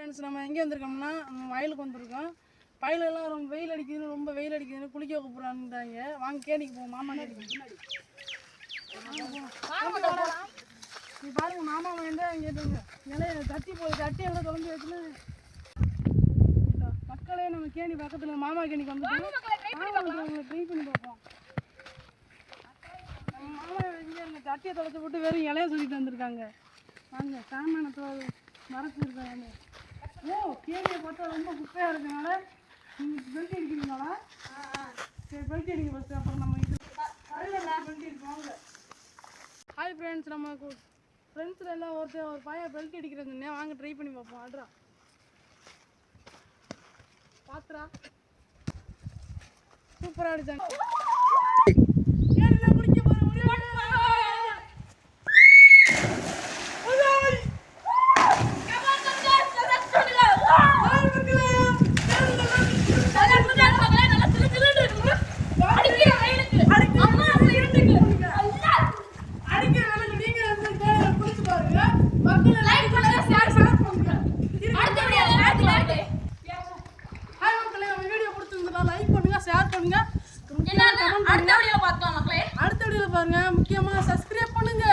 Friends, நம்ம எங்கே வந்திருக்கோம்னா வயலுக்கு வந்திருக்கோம். வயலெல்லாம் ரொம்ப வெயில் அடிக்குதுன்னு குளிக்க கூப்பிட்றான்ட்டாங்க. வாங்க கேணிக்கு போவோம். மாமா கேணிக்கு நீ பாருங்க, மாமா வேண்டாம் இங்கே இலைய தட்டி எல்லாம் தொலைஞ்சி வச்சுன்னு மக்களே நம்ம கேணி பக்கத்தில் மாமா கேணிக்கு வந்துட்டு ட்ரை பண்ணி பார்ப்போம். நம்ம மாமா இங்கே இருந்த தட்டியை தொலைச்சி போட்டு வெறும் இலைய சொல்லிட்டு வந்திருக்காங்க. வாங்க சாமானத்தில் மரத்து இருக்காங்க. ஓ, கேணியை பார்த்தா ரொம்ப குப்பையாக இருக்கனால நீங்கள் பெல்ட் அடிக்கிறீங்களா? சரி, பெல்ட் அடிங்க ஃபஸ்ட்டு, அப்புறம் நம்ம இது பெல்ட் அடிப்பாங்க. ஹாய் ஃப்ரெண்ட்ஸ், நம்ம ஃப்ரெண்ட்ஸில் எல்லாம் ஒரு பையன் பெல்ட் அடிக்கிறதுன்னே வாங்க ட்ரை பண்ணி பார்ப்போம். ஆட்ரா பாத்துரா, சூப்பராக அடிச்சாங்க. குளிக்க போகிற அடுத்த வீடியோல பாருங்க. முக்கியமா சப்ஸ்கிரைப் பண்ணுங்க.